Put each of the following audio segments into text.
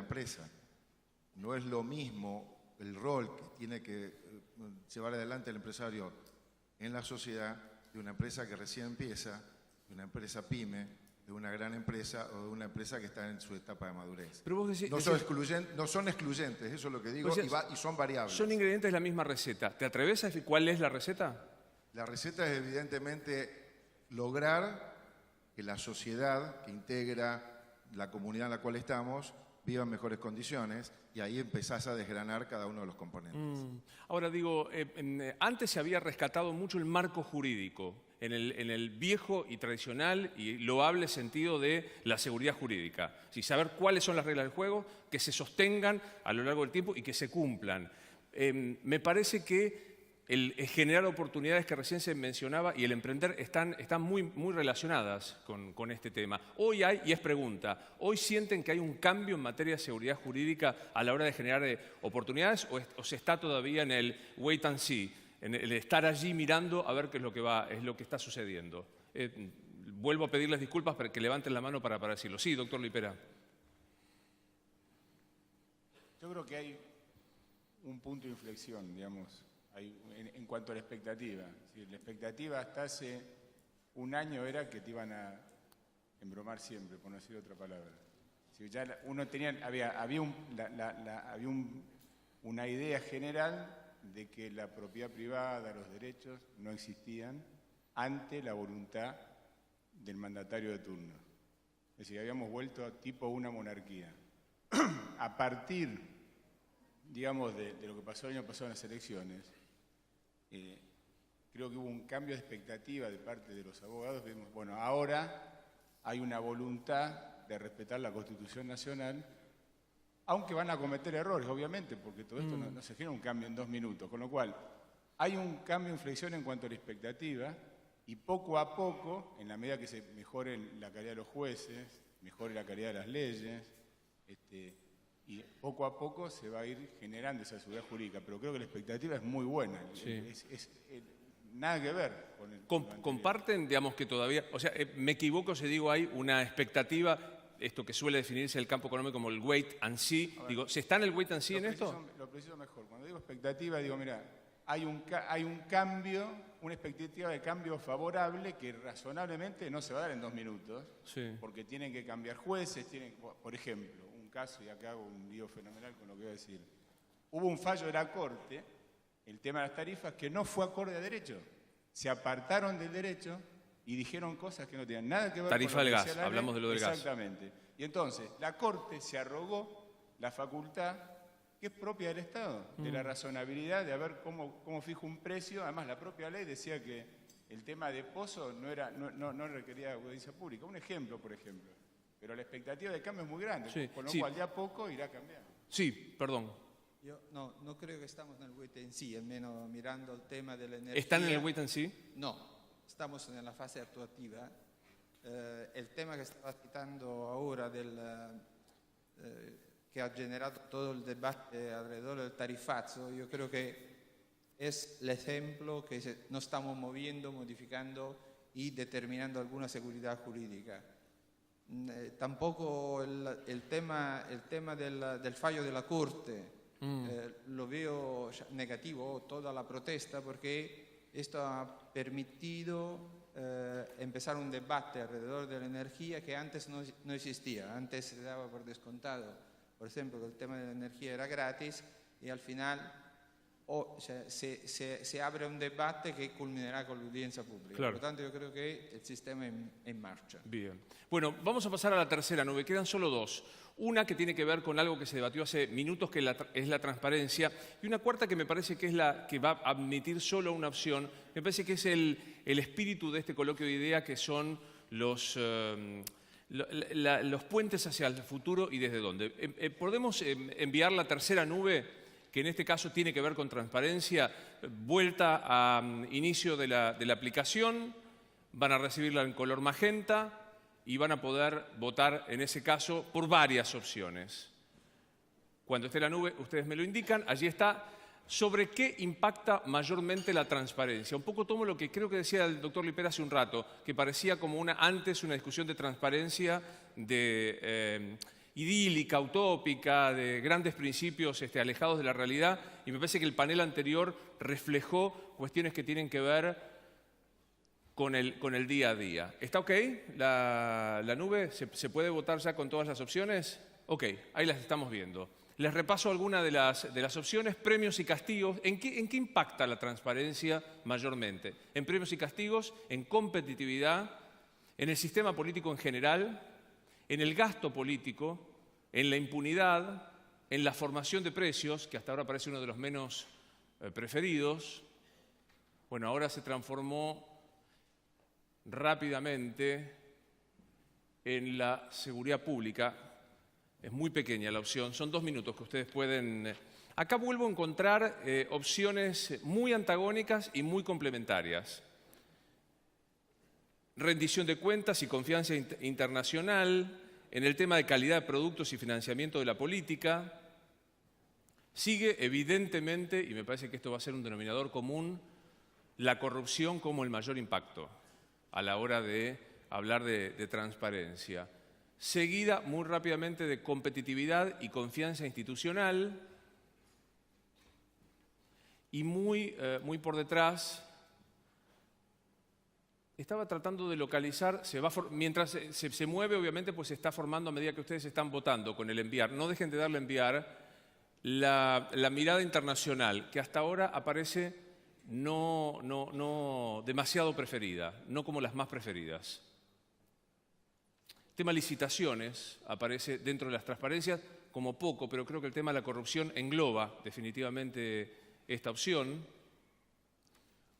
la empresa. No es lo mismo el rol que tiene que llevar adelante el empresario en la sociedad de una empresa que recién empieza, de una empresa pyme, de una gran empresa o de una empresa que está en su etapa de madurez. Pero vos decís, no son excluyentes, eso es lo que digo, y son variables. Son ingredientes de la misma receta. ¿Te atreves a decir cuál es la receta? La receta es evidentemente lograr que la sociedad que integra la comunidad en la cual estamos viva en mejores condiciones, y ahí empezás a desgranar cada uno de los componentes. Ahora digo, antes se había rescatado mucho el marco jurídico, en el viejo y tradicional y loable sentido de la seguridad jurídica. Sí, saber cuáles son las reglas del juego, que se sostengan a lo largo del tiempo y que se cumplan. Me parece que el generar oportunidades que recién se mencionaba y el emprender están muy relacionadas con este tema. Hoy hay, y es pregunta, ¿hoy sienten que hay un cambio en materia de seguridad jurídica a la hora de generar oportunidades o se está todavía en el wait and see, en el estar allí mirando a ver qué es lo que está sucediendo? Vuelvo a pedirles disculpas para que levanten la mano para decirlo. Sí, doctor Lipera. Yo creo que hay un punto de inflexión, digamos, en cuanto a la expectativa. Sí, la expectativa hasta hace un año era que te iban a embromar siempre, por no decir otra palabra. Sí, ya uno tenía, había una idea general de que la propiedad privada, los derechos, no existían ante la voluntad del mandatario de turno. Es decir, habíamos vuelto a tipo una monarquía. A partir, digamos, de lo que pasó el año pasado en las elecciones, creo que hubo un cambio de expectativa de parte de los abogados. Bueno, ahora hay una voluntad de respetar la Constitución Nacional, aunque van a cometer errores, obviamente, porque todo esto no se genera un cambio en 2 minutos. Con lo cual, hay un cambio de inflexión en cuanto a la expectativa, y poco a poco, en la medida que se mejore la calidad de los jueces, mejore la calidad de las leyes, y poco a poco se va a ir generando esa seguridad jurídica. Pero creo que la expectativa es muy buena. Sí. Nada que ver con el ¿Comparten, digamos, que todavía, o sea, me equivoco si digo hay una expectativa, esto que suele definirse el campo económico como el wait and see? Digo, ¿se está en el wait and see en esto? Lo preciso mejor. Cuando digo expectativa, digo, mira, hay un cambio, una expectativa de cambio favorable que razonablemente no se va a dar en 2 minutos, Sí. porque tienen que cambiar jueces, por ejemplo, un caso, y acá hago un lío fenomenal con lo que voy a decir. Hubo un fallo de la Corte, el tema de las tarifas, que no fue acorde a derecho. Se apartaron del derecho y dijeron cosas que no tenían nada que ver Tarifa con lo del que gas, decía la hablamos ley. de lo del gas. Exactamente. Y entonces, la Corte se arrogó la facultad que es propia del Estado, de la razonabilidad, de ver cómo fijo un precio. Además, la propia ley decía que el tema de pozo no requería audiencia pública. Un ejemplo, por ejemplo. Pero la expectativa de cambio es muy grande, Sí, con lo sí. cual ya poco irá cambiando. Sí, perdón. Io no credo che stiamo nel wait and see, almeno mirando il tema dell'energia. ¿Están en el wait and see? No, estamos nella fase attuativa. Il tema che stava citando ora che ha generato todo el debate alrededor del tarifazo, yo creo que es el ejemplo que nos estamos moviendo, modificando y determinando alguna seguridad jurídica. Tampoco el tema del fallo de la Corte lo veo negativo, toda la protesta, porque esto ha permitido empezar un debate alrededor de la energía que antes no existía. Antes se daba por descontado, por ejemplo, que el tema de la energía era gratis, y al final se abre un debate que culminará con la audiencia pública. Claro. Por lo tanto, yo creo que el sistema en marcha. Bien. Bueno, vamos a pasar a la tercera nube. Quedan solo 2. Una que tiene que ver con algo que se debatió hace minutos, que es la transparencia, y una cuarta que me parece que es la que va a admitir solo una opción. Me parece que es el espíritu de este coloquio de idea, que son los puentes hacia el futuro y desde dónde. ¿Podemos enviar la tercera nube, que en este caso tiene que ver con transparencia? Vuelta a inicio de la aplicación, van a recibirla en color magenta y van a poder votar en ese caso por varias opciones. Cuando esté la nube, ustedes me lo indican, allí está. ¿Sobre qué impacta mayormente la transparencia? Un poco tomo lo que creo que decía el doctor Lipera hace un rato, que parecía como antes una discusión de transparencia, y idílica, utópica, de grandes principios alejados de la realidad, y me parece que el panel anterior reflejó cuestiones que tienen que ver con el día a día. ¿Está ok la nube? ¿Se puede votar ya con todas las opciones? Ok, ahí las estamos viendo. Les repaso algunas de las opciones. Premios y castigos. ¿En qué impacta la transparencia mayormente? En premios y castigos, en competitividad, en el sistema político en general, en el gasto político, en la impunidad, en la formación de precios, que hasta ahora parece uno de los menos preferidos. Bueno, ahora se transformó rápidamente en la seguridad pública. Es muy pequeña la opción, son 2 minutos que ustedes pueden... Acá vuelvo a encontrar opciones muy antagónicas y muy complementarias. Rendición de cuentas y confianza internacional, en el tema de calidad de productos y financiamiento de la política. Sigue evidentemente, y me parece que esto va a ser un denominador común, la corrupción como el mayor impacto a la hora de hablar de transparencia. Seguida muy rápidamente de competitividad y confianza institucional, y muy por detrás, estaba tratando de localizar, mientras se mueve obviamente pues se está formando a medida que ustedes están votando con el enviar. No dejen de darle a enviar la mirada internacional, que hasta ahora aparece no demasiado preferida, no como las más preferidas. El tema licitaciones aparece dentro de las transparencias como poco, pero creo que el tema de la corrupción engloba definitivamente esta opción.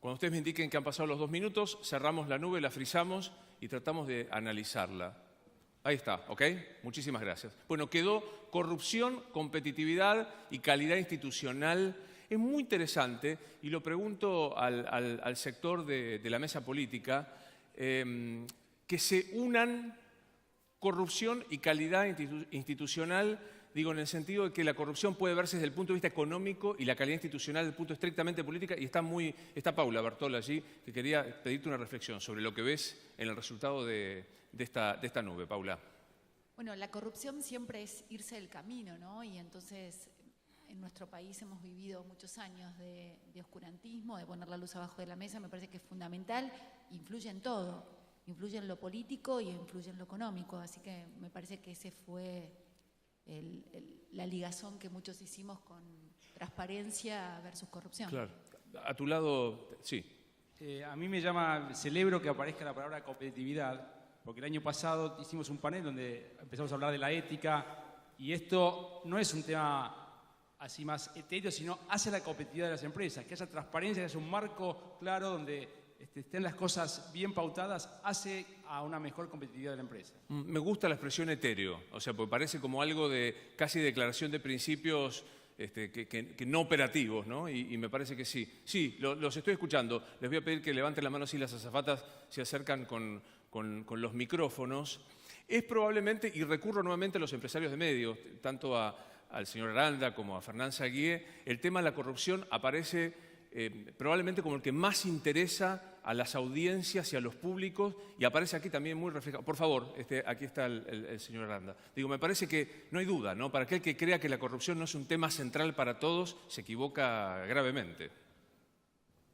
Cuando ustedes me indiquen que han pasado los 2 minutos, cerramos la nube, la frizamos y tratamos de analizarla. Ahí está, ¿ok? Muchísimas gracias. Bueno, quedó corrupción, competitividad y calidad institucional. Es muy interesante, y lo pregunto al sector de la mesa política, que se unan corrupción y calidad institucional, digo, en el sentido de que la corrupción puede verse desde el punto de vista económico y la calidad institucional desde el punto estrictamente política, y está Paula Bertol allí, que quería pedirte una reflexión sobre lo que ves en el resultado de esta nube. Paula. Bueno, la corrupción siempre es irse del camino, ¿no? Y entonces en nuestro país hemos vivido muchos años de oscurantismo, de poner la luz abajo de la mesa. Me parece que es fundamental, influye en todo. Influye en lo político y influye en lo económico, así que me parece que ese fue la ligazón que muchos hicimos con transparencia versus corrupción. Claro. A tu lado, sí. A mí celebro que aparezca la palabra competitividad, porque el año pasado hicimos un panel donde empezamos a hablar de la ética, y esto no es un tema así más etéreo, sino hacia la competitividad de las empresas, que haya transparencia, que haya un marco claro donde estén las cosas bien pautadas, hace a una mejor competitividad de la empresa. Me gusta la expresión etéreo, o sea, porque parece como algo de casi declaración de principios que no operativos, ¿no? Y me parece que sí. Sí, los estoy escuchando. Les voy a pedir que levanten la mano si las azafatas se acercan con los micrófonos. Es probablemente, y recurro nuevamente a los empresarios de medios, tanto al señor Aranda como a Fernán Saguié, el tema de la corrupción aparece probablemente como el que más interesa a las audiencias y a los públicos, y aparece aquí también muy reflejado. Por favor, aquí está el señor Aranda. Digo, me parece que no hay duda, ¿no? Para aquel que crea que la corrupción no es un tema central para todos, se equivoca gravemente.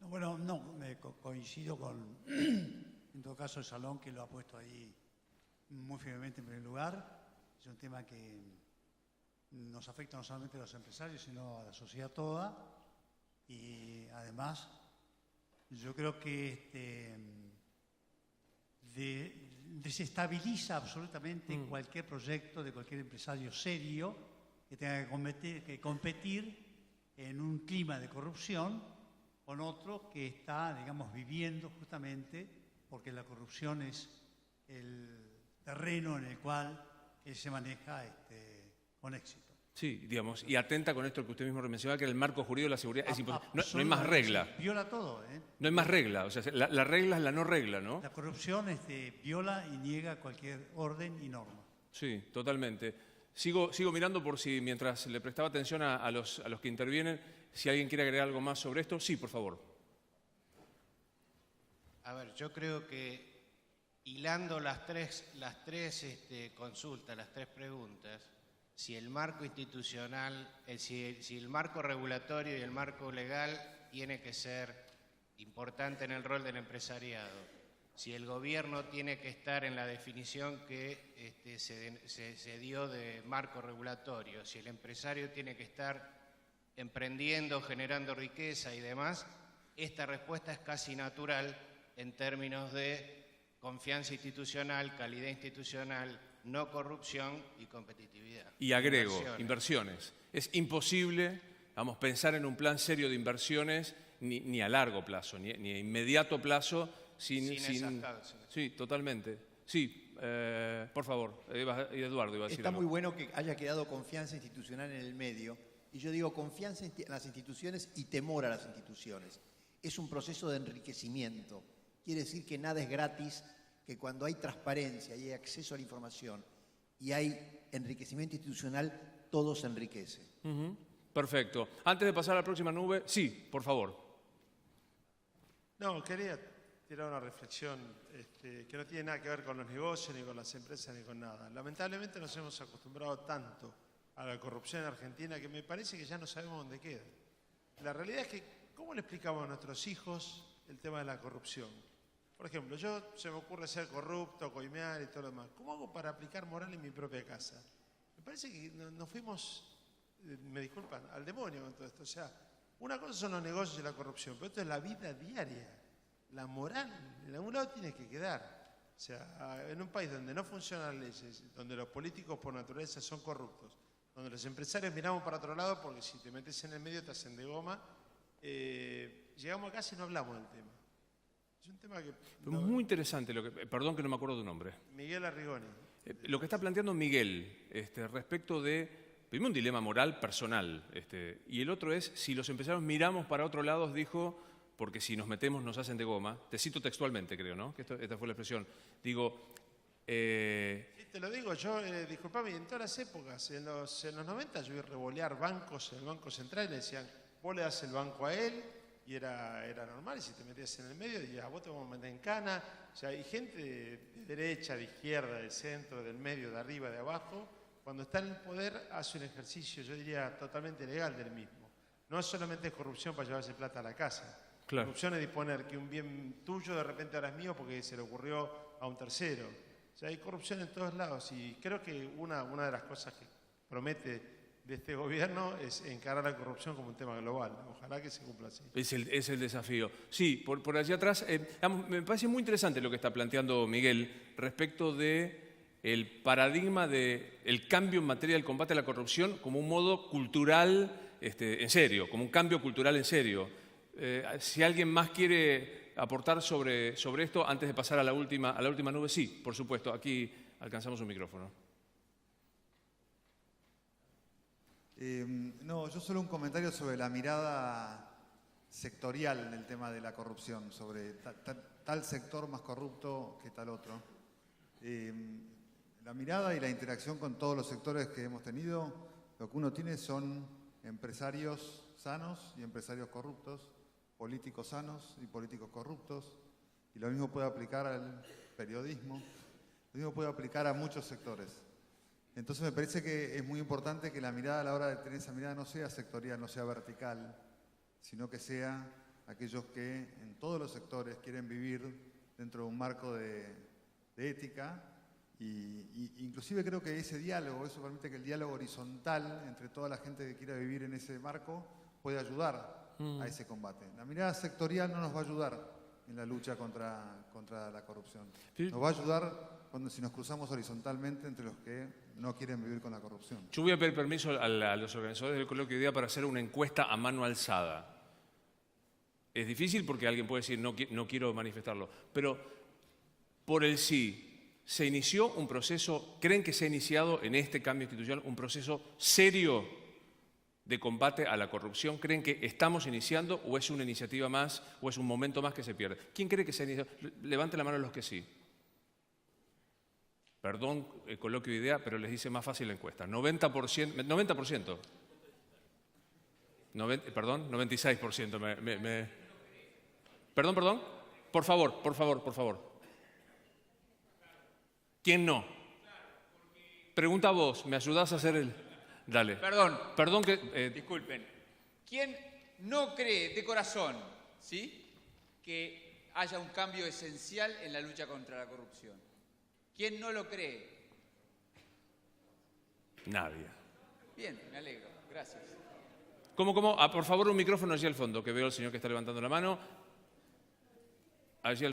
Bueno, no, coincido con, en todo caso, el Salón, que lo ha puesto ahí muy firmemente en primer lugar. Es un tema que nos afecta no solamente a los empresarios, sino a la sociedad toda. Y además, yo creo que desestabiliza absolutamente cualquier proyecto de cualquier empresario serio que tenga que competir en un clima de corrupción con otro que está, digamos, viviendo justamente porque la corrupción es el terreno en el cual él se maneja con éxito. Sí, digamos, y atenta con esto que usted mismo mencionaba, que el marco jurídico de la seguridad es imposible. No hay más regla. Viola todo, ¿eh? No hay más regla, o sea, la regla es la no regla, ¿no? La corrupción viola y niega cualquier orden y norma. Sí, totalmente. Sigo mirando por si, mientras le prestaba atención a los que intervienen, si alguien quiere agregar algo más sobre esto. Sí, por favor. A ver, yo creo que hilando las tres consultas, las tres preguntas, si el marco institucional, si el marco regulatorio y el marco legal tiene que ser importante en el rol del empresariado, si el gobierno tiene que estar en la definición que se dio de marco regulatorio, si el empresario tiene que estar emprendiendo, generando riqueza y demás, esta respuesta es casi natural en términos de confianza institucional, calidad institucional, no corrupción y competitividad. Y agrego, inversiones. Es imposible, pensar en un plan serio de inversiones ni a largo plazo, ni a inmediato plazo, sin esas causas. Sí, totalmente. Sí, por favor, Eduardo iba a decir Está algo. muy bueno que haya quedado confianza institucional en el medio. Y yo digo confianza en las instituciones y temor a las instituciones. Es un proceso de enriquecimiento. Quiere decir que nada es gratis, que cuando hay transparencia y hay acceso a la información y hay enriquecimiento institucional, todo se enriquece. Perfecto. Antes de pasar a la próxima nube, sí, por favor. No, quería tirar una reflexión que no tiene nada que ver con los negocios, ni con las empresas, ni con nada. Lamentablemente nos hemos acostumbrado tanto a la corrupción en Argentina que me parece que ya no sabemos dónde queda. La realidad es que, ¿cómo le explicamos a nuestros hijos el tema de la corrupción? Por ejemplo, se me ocurre ser corrupto, coimear y todo lo demás. ¿Cómo hago para aplicar moral en mi propia casa? Me parece que nos fuimos, me disculpan, al demonio con todo esto. O sea, una cosa son los negocios y la corrupción, pero esto es la vida diaria. La moral, en algún lado tiene que quedar. O sea, en un país donde no funcionan las leyes, donde los políticos por naturaleza son corruptos, donde los empresarios miramos para otro lado porque si te metes en el medio te hacen de goma, llegamos acá y no hablamos del tema. Es un tema que... Muy interesante, perdón que no me acuerdo tu nombre. Miguel Arrigoni. Lo que está planteando Miguel respecto de, primero, un dilema moral personal, y el otro es, si los empresarios miramos para otro lado, dijo, porque si nos metemos nos hacen de goma. Te cito textualmente, creo, ¿no? Que esta fue la expresión. Digo... Sí, te lo digo, yo, disculpame, en todas las épocas, en los 90 yo iba a revolear bancos en el Banco Central y le decían, vos le das el banco a él, y era normal, y si te metías en el medio, decías, vos te vamos a meter en cana. O sea, hay gente de derecha, de izquierda, del centro, del medio, de arriba, de abajo, cuando está en el poder hace un ejercicio, yo diría, totalmente legal del mismo. No solamente es corrupción para llevarse plata a la casa. Claro. Corrupción es disponer que un bien tuyo de repente ahora es mío porque se le ocurrió a un tercero. O sea, hay corrupción en todos lados y creo que una de las cosas que promete de este gobierno es encarar la corrupción como un tema global. Ojalá que se cumpla así. Es el desafío. Sí, por allá atrás, me parece muy interesante lo que está planteando Miguel respecto del paradigma del cambio en materia del combate a la corrupción como un modo cultural en serio, como un cambio cultural en serio. Si alguien más quiere aportar sobre esto antes de pasar a la última nube, sí, por supuesto, aquí alcanzamos un micrófono. No, yo solo un comentario sobre la mirada sectorial en el tema de la corrupción, sobre tal sector más corrupto que tal otro. La mirada y la interacción con todos los sectores que hemos tenido, lo que uno tiene son empresarios sanos y empresarios corruptos, políticos sanos y políticos corruptos, y lo mismo puede aplicar al periodismo, lo mismo puede aplicar a muchos sectores. Entonces me parece que es muy importante que la mirada a la hora de tener esa mirada no sea sectorial, no sea vertical, sino que sea aquellos que en todos los sectores quieren vivir dentro de un marco de ética y inclusive creo que ese diálogo, eso permite que el diálogo horizontal entre toda la gente que quiera vivir en ese marco puede ayudar a ese combate. La mirada sectorial no nos va a ayudar en la lucha contra la corrupción. Nos va a ayudar si nos cruzamos horizontalmente entre los que no quieren vivir con la corrupción. Yo voy a pedir permiso a los organizadores del coloquio de idea para hacer una encuesta a mano alzada. Es difícil porque alguien puede decir no quiero manifestarlo, pero por el sí, ¿se inició un proceso, creen que se ha iniciado en este cambio institucional un proceso serio de combate a la corrupción? ¿Creen que estamos iniciando o es una iniciativa más o es un momento más que se pierde? ¿Quién cree que se ha iniciado? Levante la mano los que sí. Perdón, coloquio de idea, pero les dice más fácil la encuesta. 90%. 96%. Perdón. Por favor. ¿Quién no? Pregunta vos, ¿me ayudás a hacer el...? Dale. Perdón que... Disculpen. ¿Quién no cree de corazón, ¿sí?, que haya un cambio esencial en la lucha contra la corrupción? ¿Quién no lo cree? Nadie. Bien, me alegro. Gracias. ¿Cómo? Por favor, un micrófono allí al fondo, que veo al señor que está levantando la mano. Allí al